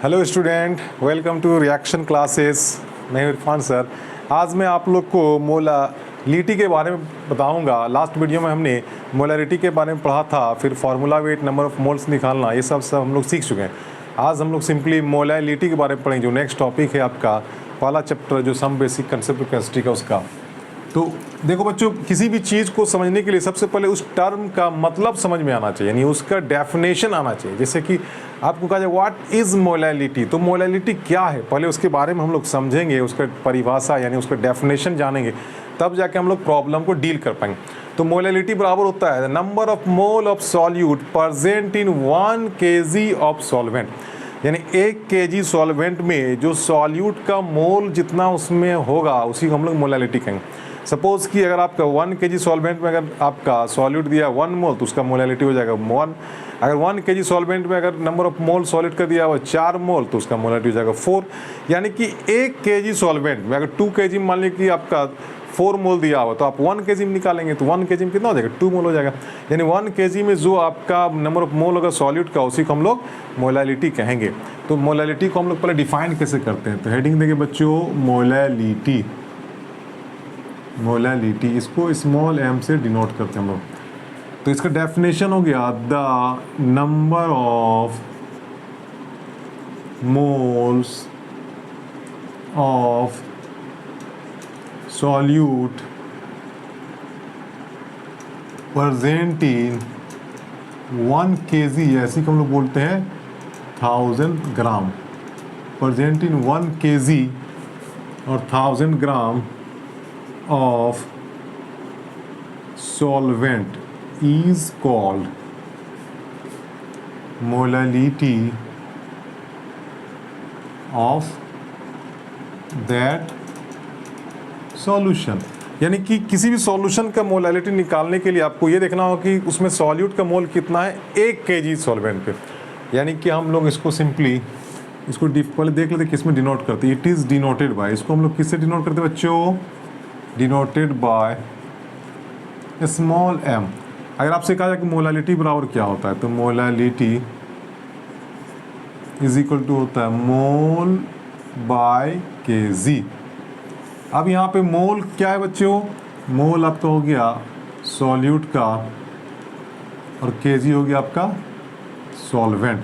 Hello student, welcome to reaction classes. मैं Irfan sir. आज मैं आप लोग को मोलालिटी के बारे में बताऊंगा। लास्ट वीडियो में हमने मोलालिटी के बारे में पढ़ा था, फिर formula wait, number of moles निकालना, ये सब हम लोग सीख चुके हैं। आज हम लोग सिंपली मोलालिटी के बारे में पढ़ेंगे, जो नेक्स्ट टॉपिक है आपका पहला चैप्टर, जो some basic concept of chemistry का उसका। तो देखो बच्चों, किसी भी चीज़ को समझने के लिए सबसे पहले उस टर्म का मतलब समझ में आना चाहिए, यानी उसका डेफिनेशन आना चाहिए। जैसे कि आपको कहा जाए व्हाट इज़ मोलालिटी, तो मोलालिटी क्या है, पहले उसके बारे में हम लोग समझेंगे, उसका परिभाषा यानी उसका डेफिनेशन जानेंगे, तब जाके हम लोग प्रॉब्लम को डील कर पाएंगे। तो मोलालिटी बराबर होता है number of mole of solute present in 1 kg of solvent, यानी 1 kg सॉल्वेंट में जो सॉल्यूट का मोल जितना उसमें होगा उसी को हम लोग मोलालिटी कहेंगे। सपोज़ कि अगर आपका 1 kg सॉल्वेंट में अगर आपका सॉल्यूट दिया 1 मोल, तो उसका मोलालिटी हो जाएगा 1। अगर 1 kg सॉल्वेंट में अगर नंबर ऑफ मोल सॉलिड का दिया हुआ 4 मोल, तो उसका मोलालिटी हो जाएगा 4। यानी कि 1 kg सॉल्वेंट में अगर 2 kg मान लीजिए कि आपका 4 मोल दिया हुआ, तो आप 1 kg में निकालेंगे तो 1 kg में कितना हो जाएगा, 2 मोल हो जाएगा। यानी 1 kg में जो आपका नंबर ऑफ मोल होगा सॉल्यूट का, उसी को हम लोग मोलालिटी कहेंगे। तो मोलालिटी को हम लोग पहले डिफाइन कैसे करते हैं, तो हेडिंग देखिए बच्चों, मोलालिटी। मोलालिटी इसको स्मॉल m से डिनोट करते हैं हम लोग। तो इसका डेफिनेशन हो गया the number of moles of solute present in 1 kg, ऐसी को हम लोग बोलते हैं 1000 ग्राम, प्रेजेंट इन 1 kg और 1000 ग्राम of solvent is called molality of that solution। यानी कि किसी भी सॉल्यूशन का मोलालिटी निकालने के लिए आपको ये देखना होगा कि उसमें सॉल्यूट का मोल कितना है 1 kg सॉल्वेंट पे। यानी कि हम लोग इसको सिंपली इसको पहले देख लेते किस में डिनोट करते हैं। इट इज़ डिनोटेड बाय, इसको हम लोग किससे डिनोट करते हैं बच्चों, डिनोटेड बाय स्मॉल m। अगर आपसे कहा जाए कि मोलालिटी बराबर क्या होता है, तो मोलालिटी इज इक्वल टू होता है मोल बाय kg। अब यहाँ पे मोल क्या है बच्चों, मोल आपका हो गया सॉल्यूट का और kg हो गया आपका सॉल्वेंट।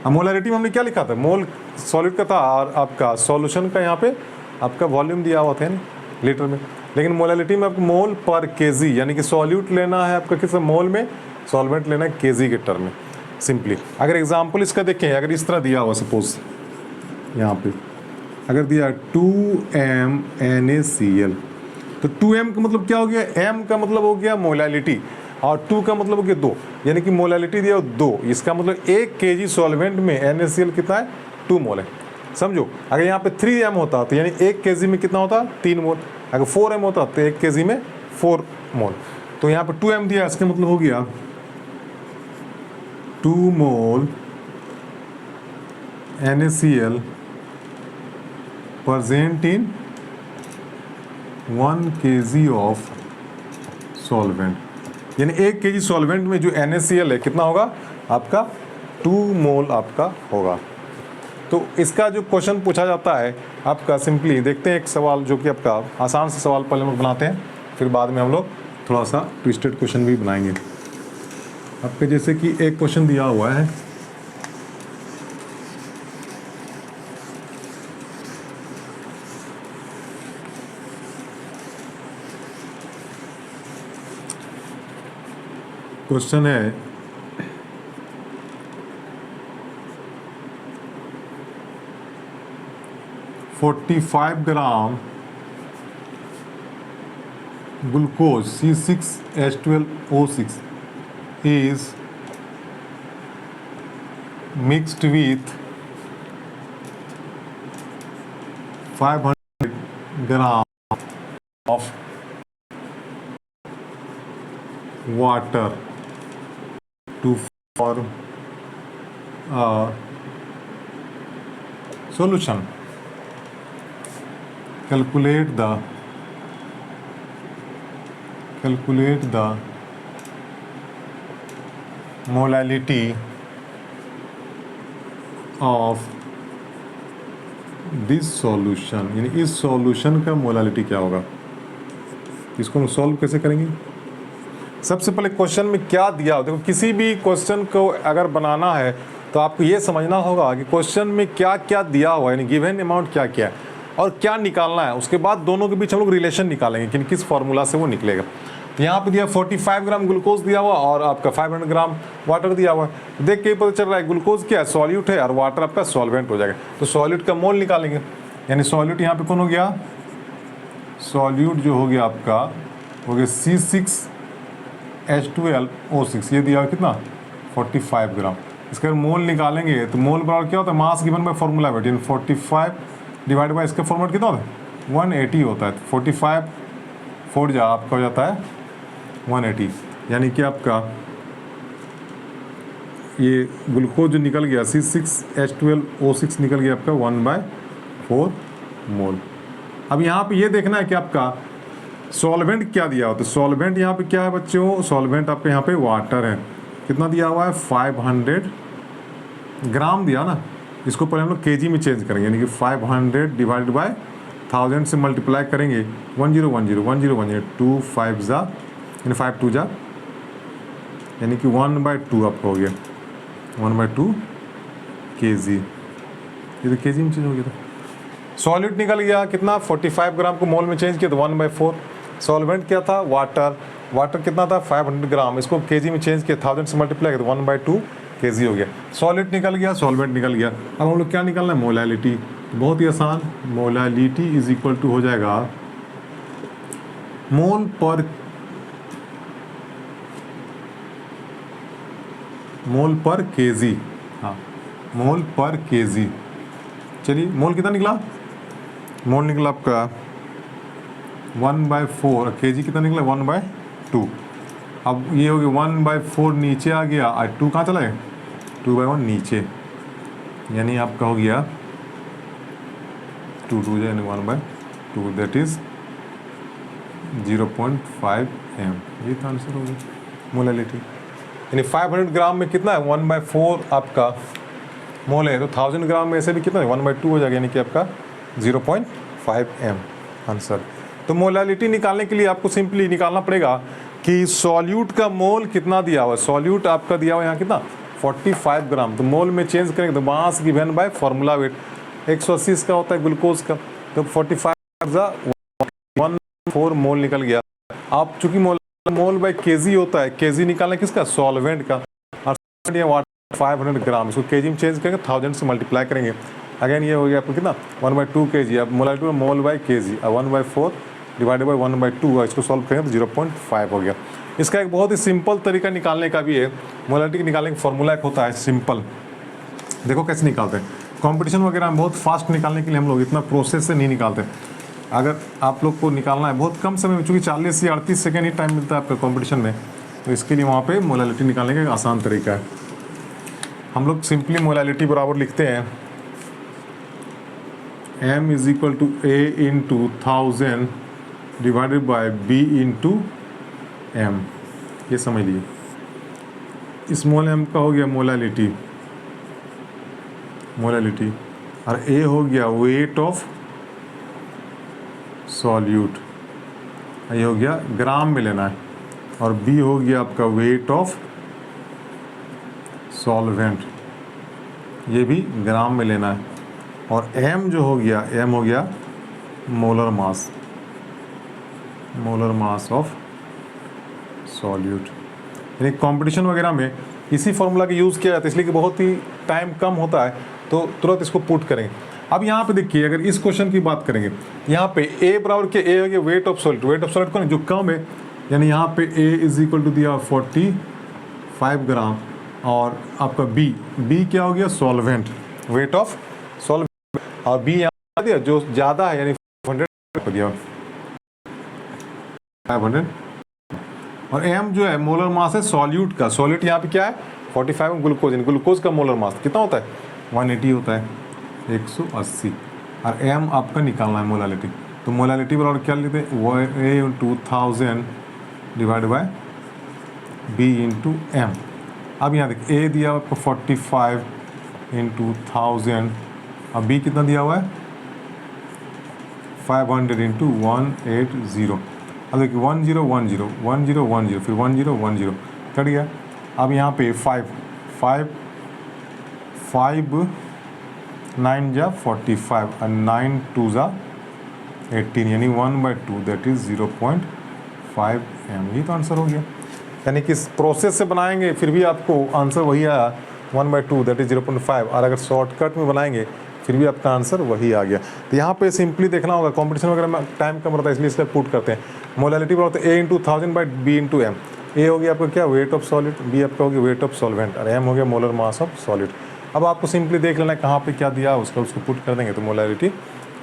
अब मोलालिटी में हमने क्या लिखा था, मोल सॉल्यूट का था और आपका सॉल्यूशन का यहाँ पे आपका वॉल्यूम दिया हुआ था ना लीटर में। लेकिन मोलालिटी में आपको मोल पर kg, यानी कि सॉल्यूट लेना है आपका किस मोल में, सॉल्वेंट लेना है kg के टर्म में सिंपली। अगर एग्जांपल इसका देखें, अगर इस तरह दिया हुआ सपोज यहाँ पे अगर दिया 2m NaCl, तो 2m का मतलब क्या हो गया, m का मतलब हो गया मोलालिटी और 2 का मतलब हो गया 2, यानी कि मोलालिटी दिया 2। इसका मतलब 1 kg सॉल्वेंट में NaCl कितना है, 2 मोल है। समझो, अगर यहाँ पे 3m होता तो यानी 1 kg में कितना होता, 3 मोल। अगर 4m होता तो 1 kg में 4 मोल। तो यहाँ पे 2m दिया, इसका मतलब हो गया 2 मोल NaCl present in 1 kg of solvent. यानी 1 kg सॉल्वेंट में जो NaCl है कितना होगा आपका, 2 मोल आपका होगा। तो इसका जो क्वेश्चन पूछा जाता है आपका, सिंपली देखते हैं एक सवाल जो कि आपका आसान से सवाल पहले हम लोग बनाते हैं, फिर बाद में हम लोग थोड़ा सा ट्विस्टेड क्वेश्चन भी बनाएंगे। आपके जैसे कि एक क्वेश्चन दिया हुआ है, क्वेश्चन है 45 ग्राम glucose C6H12O6 is mixed with 500 gram of water to form a solution. Calculate the molality of this solution, यानी इस सॉल्यूशन का मोलालिटी क्या होगा। इसको हम सॉल्व कैसे करेंगे। सबसे पहले क्वेश्चन में क्या दिया हो, देखो किसी भी क्वेश्चन को अगर बनाना है तो आपको ये समझना होगा कि क्वेश्चन में क्या क्या दिया हुआ है, यानी गिवन अमाउंट क्या क्या है और क्या निकालना है। उसके बाद दोनों के बीच हम लोग रिलेशन निकालेंगे कि किस फॉर्मूला से वो निकलेगा। तो यहाँ पे दिया 45 ग्राम ग्लूकोज दिया हुआ और आपका 500 ग्राम वाटर दिया हुआ है। देख के ही पता चल रहा है ग्लूकोज क्या है, सॉल्यूट है, और वाटर आपका सॉल्वेंट हो जाएगा। तो सॉल्यूट का मोल निकालेंगे, यानी सॉल्यूट यहाँ पे कौन हो गया, सॉल्यूट जो हो गया आपका हो गया C6H12O6, ये दिया हुआ कितना 45 ग्राम। इसका मोल निकालेंगे तो मोल बराबर क्या होता है, mass given by formula wait, यानी 45 डिवाइड बाय इसका फॉर्मूला कितना होता है 180 होता है। 45 4 जा आपका हो जाता है 180, यानी कि आपका ये ग्लूकोज जो निकल गया C6H12O6 निकल गया आपका 1/4 मोल। अब यहाँ पे ये देखना है कि आपका सॉल्वेंट क्या दिया हो। तो सॉल्वेंट यहाँ पे क्या है बच्चों, सॉल्वेंट आपके यहाँ पे वाटर है, कितना दिया हुआ है 500 ग्राम दिया ना। इसको पहले हम लोग केजी में चेंज करेंगे, यानी कि 500 डिवाइड बाय 1000 से मल्टीप्लाई करेंगे 1010 1010 2 5 जा, यानी 5 2 जा, यानी कि 1/2 आपका हो गया 1/2 केजी। ये तो केजी में चेंज हो गया था। सॉलिड निकल गया कितना 45 ग्राम को मोल में चेंज किया तो 1/4। सॉल्वेंट क्या था, वाटर, वाटर कितना था 500 ग्राम, इसको केजी में चेंज किया 1000 से मल्टीप्लाई किया तो 1/2 केजी हो गया। सॉलिड निकल गया, सॉल्वेंट निकल गया। अब हम लोग क्या निकालना है, मोलालिटी। बहुत ही आसान, मोलालिटी इज इक्वल टू हो जाएगा मोल पर केजी। हाँ, मोल पर केजी। चलिए मोल कितना निकला, मोल निकला आपका 1/4, केजी कितना निकला 1/2। अब ये हो गया 1/4 नीचे आ गया और 2 कहाँ चला गया 2/1 नीचे, यानी आपका हो गया 2 2 यानी 1/2, दैट इज 0.5 m। ये तो आंसर हो गया मोलालिटी। यानी 500 ग्राम में कितना है 1/4 आपका मोल है, तो 1000 ग्राम में ऐसे भी कितना है 1/2 हो जाएगा, यानी कि आपका 0.5 m आंसर। तो मोलालिटी निकालने के लिए आपको सिंपली निकालना पड़ेगा कि सॉल्यूट का मोल कितना दिया हुआ है। सॉल्यूट आपका दिया हुआ है यहाँ कितना 45 ग्राम, तो मोल में चेंज करेंगे तो mass given by formula wait 180 इसका होता है ग्लूकोज का, तो 45 1/4 मोल निकल गया। आप चूंकि मोल बाय केजी होता है, केजी निकालना किसका, सॉल्वेंट का, और 500 ग्राम, इसको केजी में चेंज करेंगे 1000 से मल्टीप्लाई करेंगे। अगेन ये हो गया आपको कितना 1/2 केजी। अब मोलालिटी में मोल बाय केजी, अब 1/4 डिवाइडेड बाय 1/2, इसको सॉल्व करेंगे तो 0.5 हो गया। इसका एक बहुत ही सिंपल तरीका निकालने का भी है, मोलालिटी निकालने का फॉर्मूला एक होता है सिंपल। देखो कैसे निकालते हैं, कंपटीशन वगैरह में बहुत फास्ट निकालने के लिए हम लोग इतना प्रोसेस से नहीं निकालते। अगर आप लोग को निकालना है बहुत कम समय में, चूँकि 40 से 38 सेकेंड ही टाइम मिलता है आपका कॉम्पिटिशन में, तो इसके लिए वहाँ पे मोलालिटी निकालने का एक आसान तरीका है। हम लोग सिंपली मोलालिटी बराबर लिखते हैं m is equal to a into 1000 divided by b into m। ये समझ लीजिए, स्मॉल m का हो गया मोलालिटी, और a हो गया वेट ऑफ सॉल्यूट, ये हो गया ग्राम में लेना है, और b हो गया आपका वेट ऑफ सॉल्वेंट, ये भी ग्राम में लेना है, और m जो हो गया m हो गया मोलर मास ऑफ सॉल्यूट। यानी कंपटीशन वगैरह में इसी फॉर्मूला का यूज़ किया जाता है, इसलिए कि बहुत ही टाइम कम होता है तो तुरंत इसको पुट करेंगे। अब यहाँ पे देखिए, अगर इस क्वेश्चन की बात करेंगे, यहाँ पे a बराबर के a हो गया weight of solute, weight of solute कौन जो कम है, यानी यहाँ पे a इज इक्वल टू दिया 45 ग्राम, और आपका b क्या हो गया सॉल्वेंट, वेट ऑफ सॉल्वेंट, और b यहाँ दिया जो ज़्यादा है यानी 500 दिया 500, और m जो है मोलर मास है सॉल्यूट का, सॉल्यूट यहाँ पे क्या है 45 ग्लूकोज, ग्लूकोज का मोलर मास कितना होता है 180 होता है 180, और m आपका निकालना है मोलालिटी। तो मोलालिटी बराबर क्या लेते हैं a into 1000 divide by b into m। अब यहाँ देखिए a दिया आपको 45 इंटू 1000, अब b कितना दिया हुआ है 500 इंटू 180। अब देखिए 1010 1010 फिर 1010 कट गया। अब यहाँ पे 5 9 जा 45 और 9 2 जा 18 यानी 1/2 दैट इज़ 0.5 m। ये तो आंसर हो गया। यानी कि इस प्रोसेस से बनाएंगे फिर भी आपको आंसर वही आया 1/2 दैट इज़ 0.5, और अगर शॉर्टकट में बनाएंगे फिर भी आपका आंसर वही आ गया। तो यहाँ पे सिंपली देखना होगा, कंपटीशन वगैरह में टाइम कम रहता है इसलिए इसका पुट करते हैं। मोलालिटी पर होता है A × 1000/B × m। ए हो गया आपका क्या, वेट ऑफ सॉलिड, बी आपका हो गया वेट ऑफ सॉल्वेंट, और एम हो गया मोलर मास ऑफ सॉलिड। अब आपको सिंपली देख लेना है कहाँ पे क्या दिया उसको पुट कर देंगे तो मोलालिटी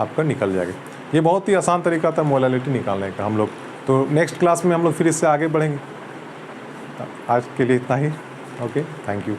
आपका निकल जाएगी। ये बहुत ही आसान तरीका था मोलालिटी निकालने का हम लोग। तो नेक्स्ट क्लास में हम लोग फिर इससे आगे बढ़ेंगे। आज के लिए इतना ही। Okay, thank you.